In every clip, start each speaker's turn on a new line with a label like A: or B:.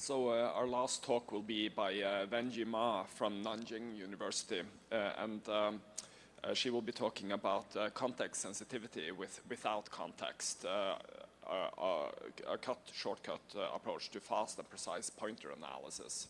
A: So our last talk will be by Wenjie from Nanjing University, and she will be talking about context sensitivity without context, a shortcut approach to fast and precise pointer analysis.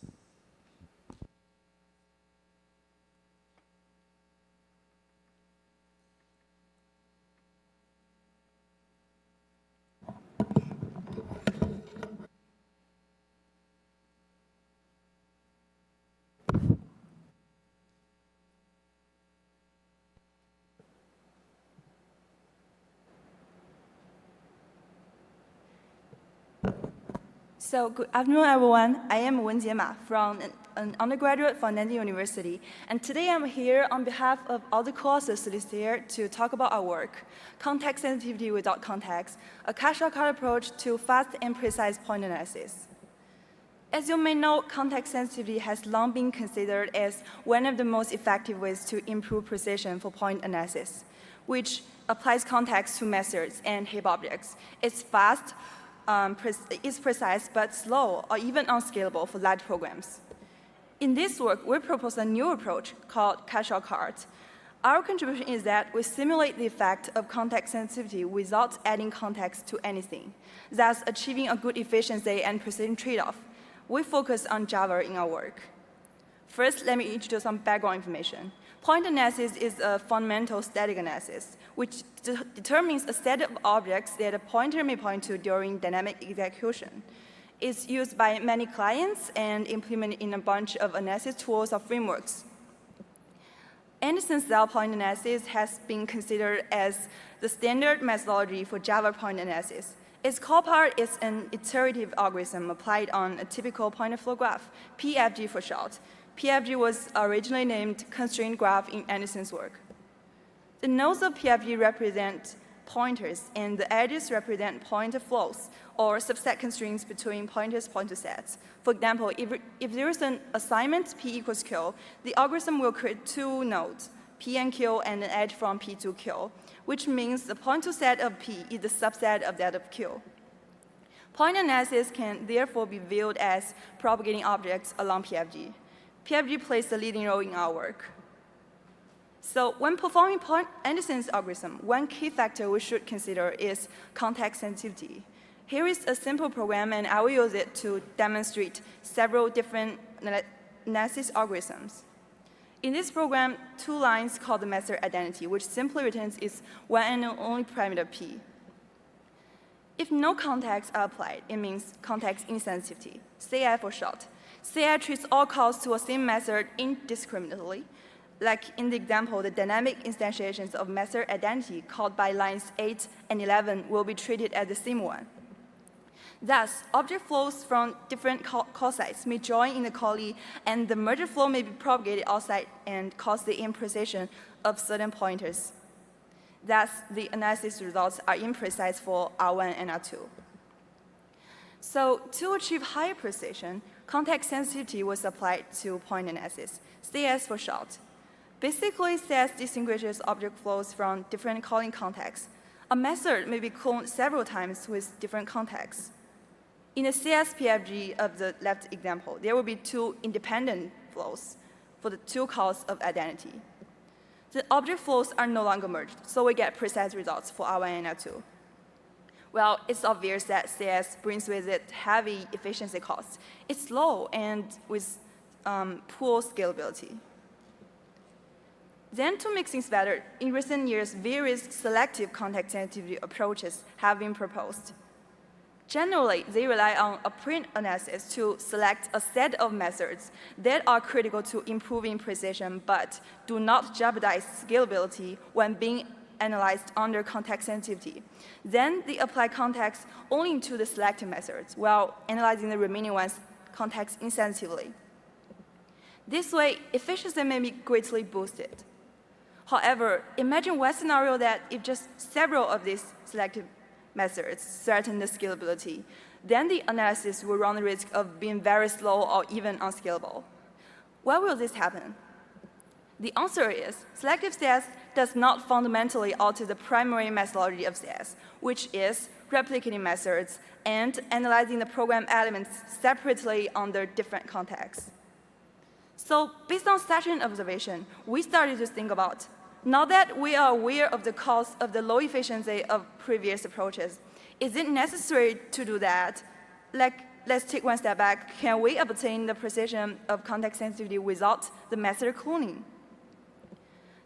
B: So good afternoon, everyone. I am Wenjie from an undergraduate from Nanjing University, and today I'm here on behalf of all the courses listed here to talk about our work, Context Sensitivity Without Context, a cut-shortcut approach to fast and precise point analysis. As you may know, context sensitivity has long been considered as one of the most effective ways to improve precision for point analysis, which applies context to methods and heap objects. It's fast, is precise but slow or even unscalable for large programs. In this work, we propose a new approach called cut-shortcut. Our contribution is that we simulate the effect of context sensitivity without adding context to anything, thus achieving a good efficiency and precision trade-off. We focus on Java in our work. First, let me introduce some background information. Point analysis is a fundamental static analysis, which determines a set of objects that a pointer may point to during dynamic execution. It's used by many clients and implemented in a bunch of analysis tools or frameworks. Anderson-style point analysis has been considered as the standard methodology for Java point analysis. Its core part is an iterative algorithm applied on a typical pointer flow graph, PFG for short. PFG was originally named constraint graph in Anderson's work. The nodes of PFG represent pointers, and the edges represent pointer flows, or subset constraints between pointers' pointer sets. For example, if there is an assignment P equals Q, the algorithm will create two nodes, P and Q, and an edge from P to Q, which means the pointer set of P is the subset of that of Q. Point analysis can therefore be viewed as propagating objects along PFG. PFG plays the leading role in our work. So when performing Anderson's algorithm, one key factor we should consider is context sensitivity. Here is a simple program, and I will use it to demonstrate several different analysis algorithms. In this program, two lines called the method identity, which simply returns its one and only parameter P. If no context are applied, it means context-insensitivity, CI for short. CI treats all calls to a same method indiscriminately. Like in the example, the dynamic instantiations of method identity called by lines 8 and 11 will be treated as the same one. Thus, object flows from different call sites may join in the callee, and the merger flow may be propagated outside and cause the imprecision of certain pointers. Thus, the analysis results are imprecise for R1 and R2. So to achieve higher precision, context sensitivity was applied to point analysis, CS for short. Basically, CS distinguishes object flows from different calling contexts. A method may be cloned several times with different contexts. In the CS PFG of the left example, there will be two independent flows for the two calls of identity. The object flows are no longer merged, so we get precise results for R1 and R2. Well, it's obvious that CS brings with it heavy efficiency costs. It's slow and with poor scalability. Then to make things better, in recent years, various selective context sensitivity approaches have been proposed. Generally, they rely on a print analysis to select a set of methods that are critical to improving precision but do not jeopardize scalability when being analyzed under context sensitivity. Then they apply context only to the selected methods while analyzing the remaining ones context-insensitively. This way, efficiency may be greatly boosted. However, imagine one scenario that if just several of these selective methods threaten the scalability, then the analysis will run the risk of being very slow or even unscalable. Why will this happen? The answer is, selective CS does not fundamentally alter the primary methodology of CS, which is replicating methods and analyzing the program elements separately under different contexts. So based on such an observation, we started to think about, now that we are aware of the cause of the low efficiency of previous approaches, is it necessary to do that? Like, let's take one step back. Can we obtain the precision of context sensitivity without the method cloning?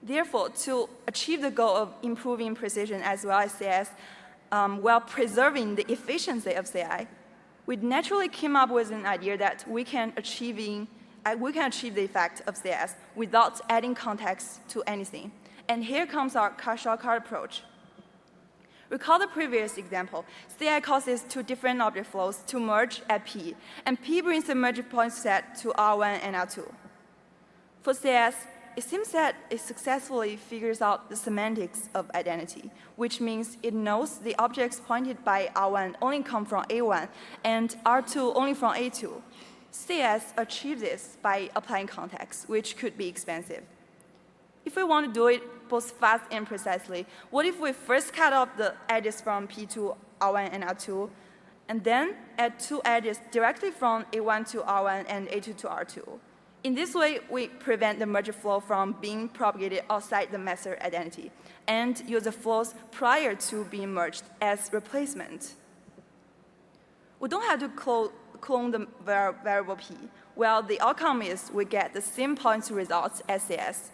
B: Therefore, to achieve the goal of improving precision as well as CS, while preserving the efficiency of CI, we naturally came up with an idea that we can achieve the effect of CS without adding context to anything. And here comes our shortcut approach. Recall the previous example. CI causes two different object flows to merge at P, and P brings the merge point set to R1 and R2. For CS, it seems that it successfully figures out the semantics of identity, which means it knows the objects pointed by R1 only come from A1 and R2 only from A2. CS achieves this by applying context, which could be expensive. If we want to do it both fast and precisely, what if we first cut off the edges from P to R1 and R2, and then add two edges directly from A1 to R1 and A2 to R2? In this way, we prevent the merge flow from being propagated outside the method identity and use the flows prior to being merged as replacement. We don't have to clone the variable P. Well, the outcome is we get the same points results as CS.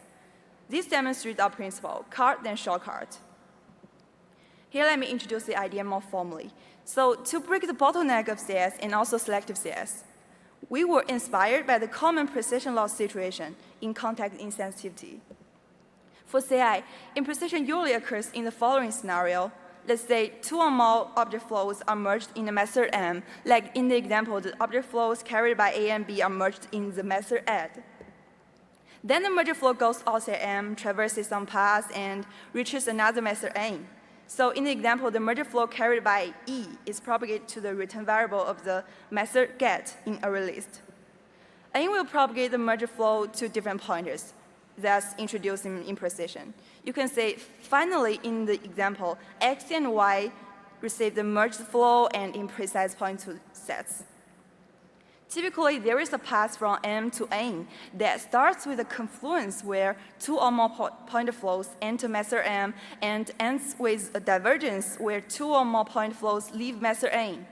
B: This demonstrates our principle, cart then shortcut. Here, let me introduce the idea more formally. So to break the bottleneck of CS and also selective CS, we were inspired by the common precision loss situation in context-insensitivity. For CI, imprecision usually occurs in the following scenario. Let's say two or more object flows are merged in the method M. Like in the example, the object flows carried by A and B are merged in the method add. Then the merge flow goes outside M, traverses some paths, and reaches another method N. So in the example, the merge flow carried by E is propagated to the return variable of the method get in array list. N will propagate the merge flow to different pointers, thus introducing imprecision. You can say, finally, in the example, X and Y receive the merged flow and imprecise point to sets. Typically, there is a path from M to N that starts with a confluence where two or more point flows enter method M and ends with a divergence where two or more point flows leave method N.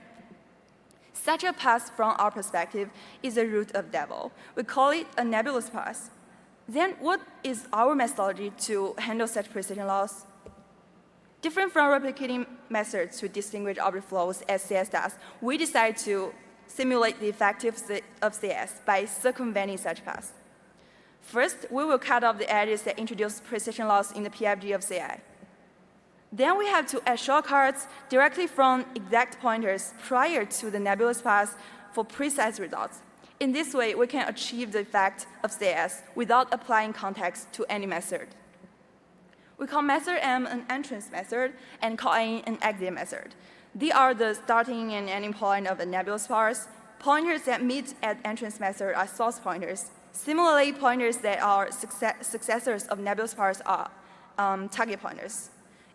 B: Such a path, from our perspective, is a root of devil. We call it a nebulous path. Then what is our methodology to handle such precision loss? Different from replicating methods to distinguish object flows as CS does, we decide to simulate the effectiveness of CS by circumventing such paths. First, we will cut off the edges that introduce precision loss in the PFG of CI. Then we have to add shortcuts directly from exact pointers prior to the nebulous path for precise results. In this way, we can achieve the effect of CS without applying context to any method. We call method M an entrance method and call N an exit method. They are the starting and ending point of a nebulous path. Pointers that meet at entrance method are source pointers. Similarly, pointers that are successors of nebulous paths are target pointers.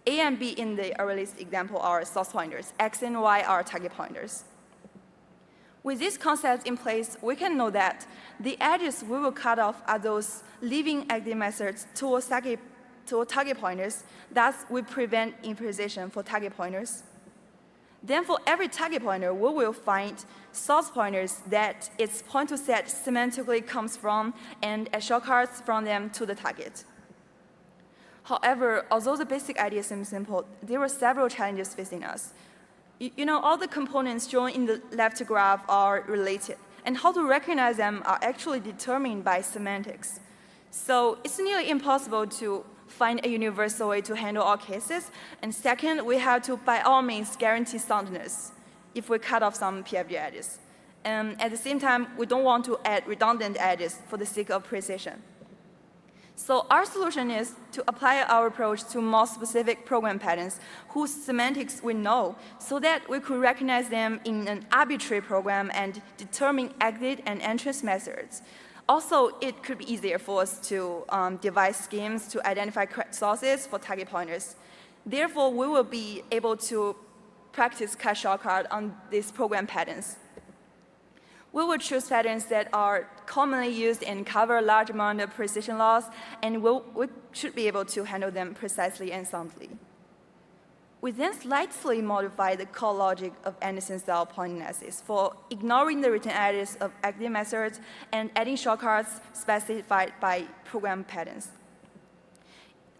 B: A and B in the array list example are source pointers. X and Y are target pointers. With these concepts in place, we can know that the edges we will cut off are those leaving exit methods toward target pointers. Thus, we prevent imprecision for target pointers. Then for every target pointer, we will find source pointers that its point to set semantically comes from and add shortcuts from them to the target. However, although the basic idea seems simple, there were several challenges facing us. You know, all the components shown in the left graph are related, and how to recognize them are actually determined by semantics. So it's nearly impossible to find a universal way to handle all cases. And second, we have to, by all means, guarantee soundness if we cut off some PFG edges. At the same time, we don't want to add redundant edges for the sake of precision. So our solution is to apply our approach to more specific program patterns whose semantics we know so that we could recognize them in an arbitrary program and determine exit and entrance methods. Also, it could be easier for us to devise schemes to identify correct sources for target pointers. Therefore, we will be able to practice cache shortcut on these program patterns. We will choose patterns that are commonly used and cover a large amount of precision loss, and we should be able to handle them precisely and soundly. We then slightly modify the core logic of Anderson-style point analysis for ignoring the written address of active methods and adding shortcuts specified by program patterns.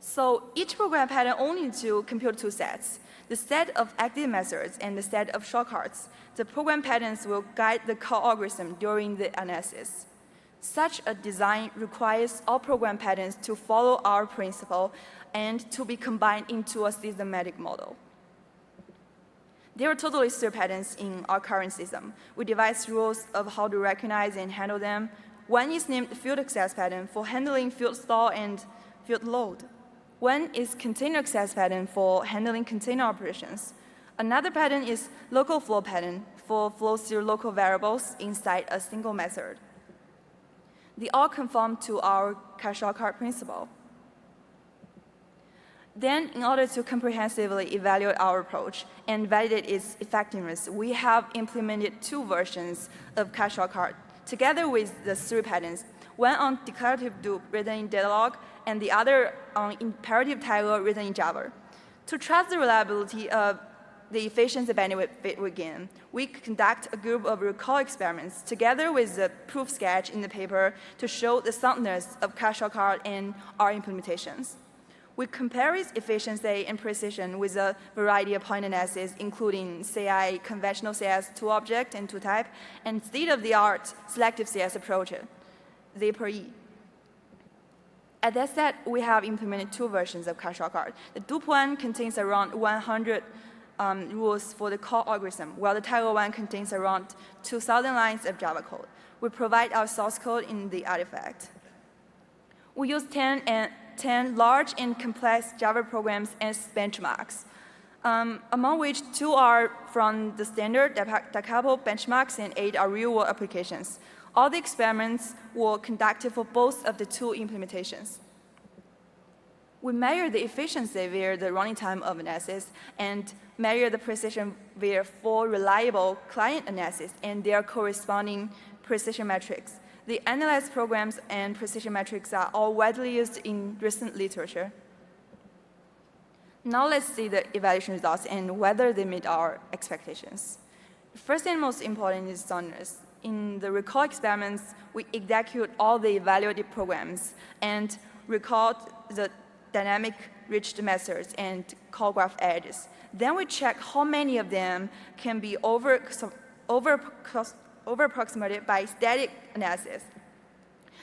B: So each program pattern only needs to compute two sets, the set of active methods and the set of shortcuts. The program patterns will guide the core algorithm during the analysis. Such a design requires all program patterns to follow our principle and to be combined into a systematic model. There are totally 3 patterns in our current system. We devise rules of how to recognize and handle them. One is named field access pattern for handling field store and field load. One is container access pattern for handling container operations. Another pattern is local flow pattern for flow through local variables inside a single method. They all conform to our cache shortcut principle. Then, in order to comprehensively evaluate our approach and validate its effectiveness, we have implemented 2 versions of cache shortcut together with the 3 patterns, one on declarative dupe written in Datalog and the other on imperative tagger written in Java. To trust the reliability of the efficiency bandwidth we gain, we conduct a group of recall experiments together with the proof sketch in the paper to show the soundness of cache shortcut in our implementations. We compare its efficiency and precision with a variety of point analysis, including CI, conventional CS, two-object and two-type, and state-of-the-art selective CS approach, Z/E. At that set, we have implemented 2 versions of cache shortcut. The dupe one contains around 100 rules for the core algorithm, while the tagger one contains around 2,000 lines of Java code. We provide our source code in the artifact. We use 10 large and complex Java programs as benchmarks, among which 2 are from the standard da capo benchmarks and 8 are real-world applications. All the experiments were conducted for both of the 2 implementations. We measure the efficiency via the running time of analysis and measure the precision via 4 reliable client analysis and their corresponding precision metrics. The analyzed programs and precision metrics are all widely used in recent literature. Now let's see the evaluation results and whether they meet our expectations. First and most important is soundness. In the recall experiments, we execute all the evaluated programs and record the dynamic reached methods and call graph edges. Then we check how many of them can be over-approximated by static analysis.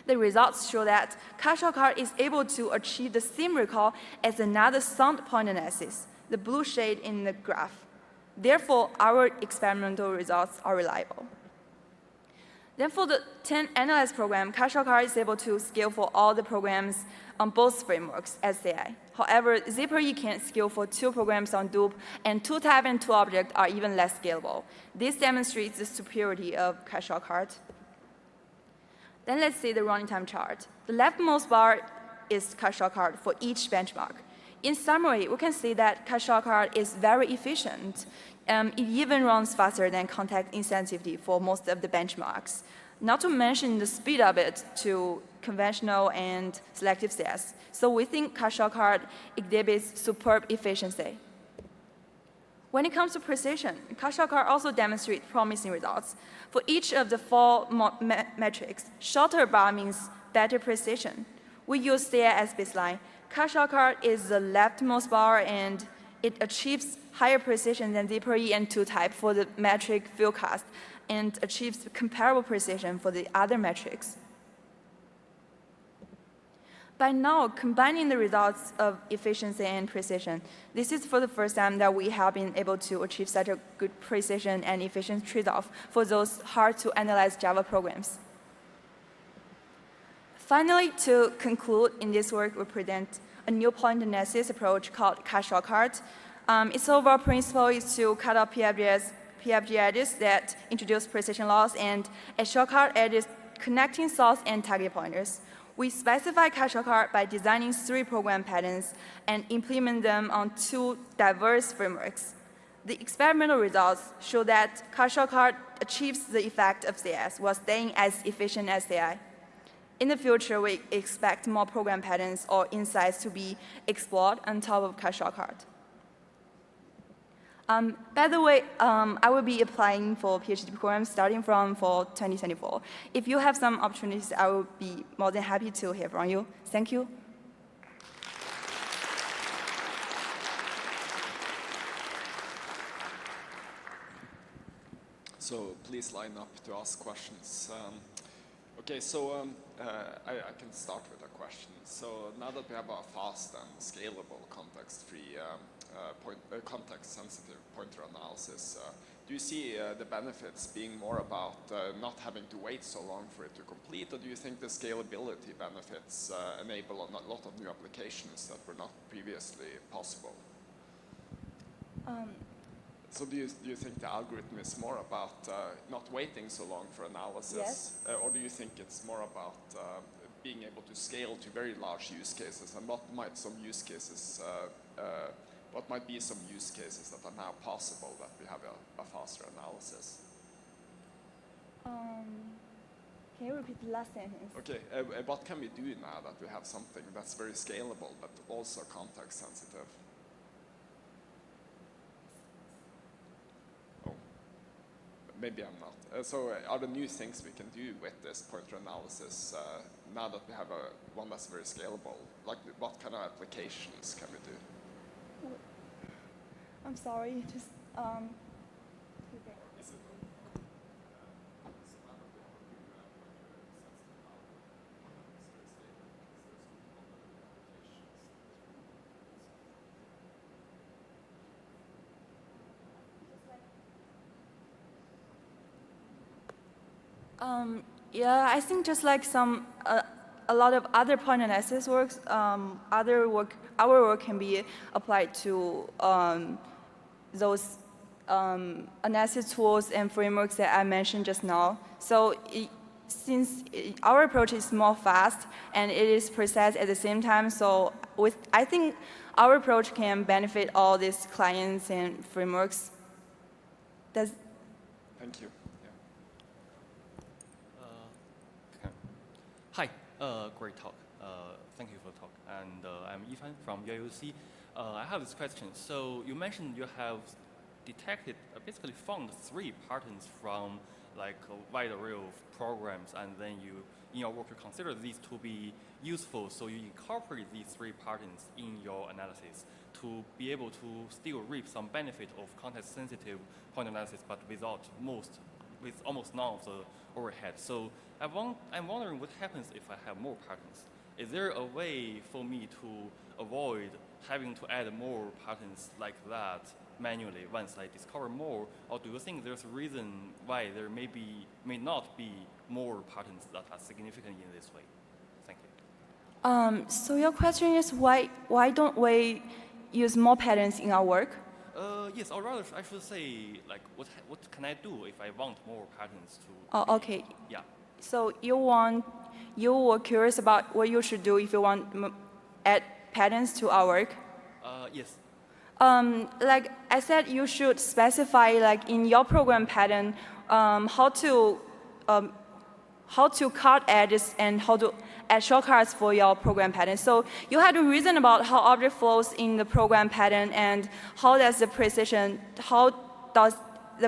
B: The results show that cache shortcut is able to achieve the same recall as another sound point analysis, the blue shade in the graph. Therefore, our experimental results are reliable. Then for the 10 analyzed program, cache shortcut is able to scale for all the programs on both frameworks as CI. However, Z/E can't scale for 2 programs on dupe, and two-type and two-object are even less scalable. This demonstrates the superiority of cache shortcut. Then let's see the running time chart. The leftmost bar is cache shortcut for each benchmark. In summary, we can see that cache shortcut is very efficient. It even runs faster than context-insensitivity for most of the benchmarks. Not to mention the speed of it to conventional and selective CS. So we think cache shortcut exhibits superb efficiency. When it comes to precision, cache shortcut also demonstrates promising results. For each of the 4 metrics, shorter bar means better precision. We use CI as baseline. Cache shortcut is the leftmost bar, and it achieves higher precision than Z/E and two-type for the metric fieldcast, and achieves comparable precision for the other metrics. By now, combining the results of efficiency and precision, this is for the first time that we have been able to achieve such a good precision and efficient trade-off for those hard-to-analyze Java programs. Finally, to conclude, in this work, we present a new point analysis approach called cache shortcut. Its overall principle is to cut off PFG edges that introduce precision loss and add shortcut edges connecting source and target pointers. We specify cache shortcut by designing 3 program patterns and implement them on 2 diverse frameworks. The experimental results show that cache shortcut achieves the effect of CS while staying as efficient as CI. In the future, we expect more program patterns or insights to be explored on top of cache shortcut. By the way, I will be applying for PhD program starting from fall 2024. If you have some opportunities, I will be more than happy to hear from you. Thank you.
A: So please line up to ask questions. Okay, so I can start with a question. So now that we have a fast and scalable context-free context-sensitive pointer analysis, do you see the benefits being more about not having to wait so long for it to complete, or do you think the scalability benefits enable a lot of new applications that were not previously possible? So do you think the algorithm is more about not waiting so long for analysis?
B: Yes.
A: Or do you think it's more about being able to scale to very large use cases? And what might be some use cases that are now possible that we have a faster analysis?
B: Can you repeat the last sentence?
A: Okay, what can we do now that we have something that's very scalable but also context sensitive? Maybe I'm not. So are there new things we can do with this pointer analysis now that we have one that's very scalable? Like what kind of applications can we do?
B: I'm sorry, just yeah, I think just like a lot of other point analysis works, our work can be applied to those analysis tools and frameworks that I mentioned just now. So since our approach is more fast and it is precise at the same time, so I think our approach can benefit all these clients and frameworks.
A: Thank you.
C: Hi, great talk. Thank you for the talk. And I'm Yifan from UIUC. I have this question. So you mentioned you have detected, basically found 3 patterns from like a wide array of programs, and then you, in your work, you consider these to be useful. So you incorporate these 3 patterns in your analysis to be able to still reap some benefit of context-sensitive point analysis, but with almost none of the overhead. So I'm wondering what happens if I have more patterns. Is there a way for me to avoid having to add more patterns like that manually once I discover more? Or do you think there's a reason why there may not be more patterns that are significant in this way? Thank you.
B: So your question is why don't we use more patterns in our work?
C: Yes, or rather I should say, like, what can I do if I want more patterns to?
B: Oh, okay.
C: Yeah.
B: So you were curious about what you should do if you want to add patterns to our work?
C: Yes.
B: Like I said, you should specify, like in your program pattern, how to cut edges and how to add shortcuts for your program pattern. So you have to reason about how object flows in the program pattern and how does the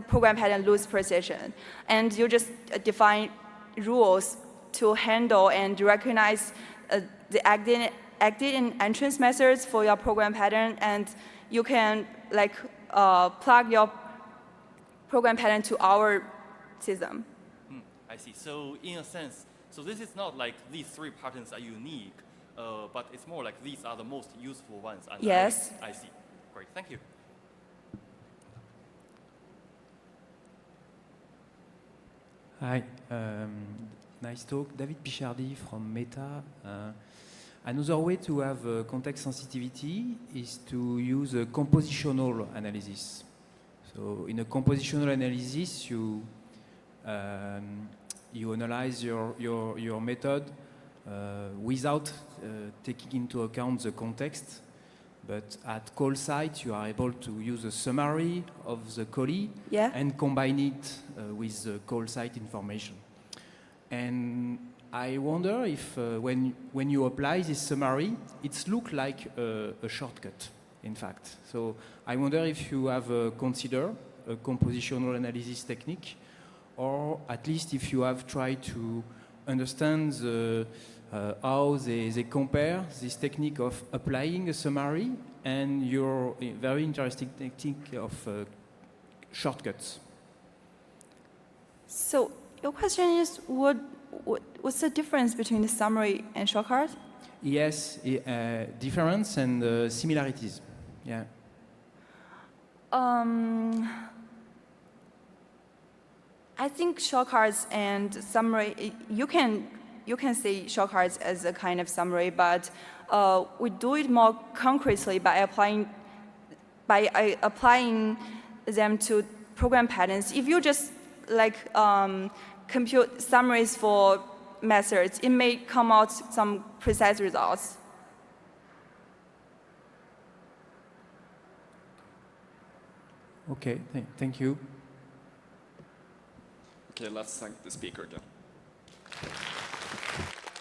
B: program pattern lose precision. And you just define rules to handle and recognize the exit and entrance methods for your program pattern, and you can like plug your program pattern to our system.
C: I see. So in a sense, so this is not like these 3 patterns are unique, but it's more like these are the most useful ones. And
B: yes.
C: I see. Great. Thank you.
D: Hi. Nice talk. David Pichardi from Meta. Another way to have context sensitivity is to use a compositional analysis. So in a compositional analysis, you analyze your method without taking into account the context. But at call site, you are able to use a summary of the callee and combine it with the call site information. And I wonder if when you apply this summary, it looks like a shortcut, in fact. So I wonder if you have considered a compositional analysis technique, or at least if you have tried to understand how they compare this technique of applying a summary and your very interesting technique of shortcuts.
B: So your question is, what's the difference between the summary and shortcut?
D: Yes, difference and similarities. Yeah.
B: I think shortcuts and summary, you can say shortcuts as a kind of summary, but we do it more concretely by applying them to program patterns. If you just compute summaries for methods, it may come out some precise results.
D: Okay, thank you.
A: Okay, let's thank the speaker again.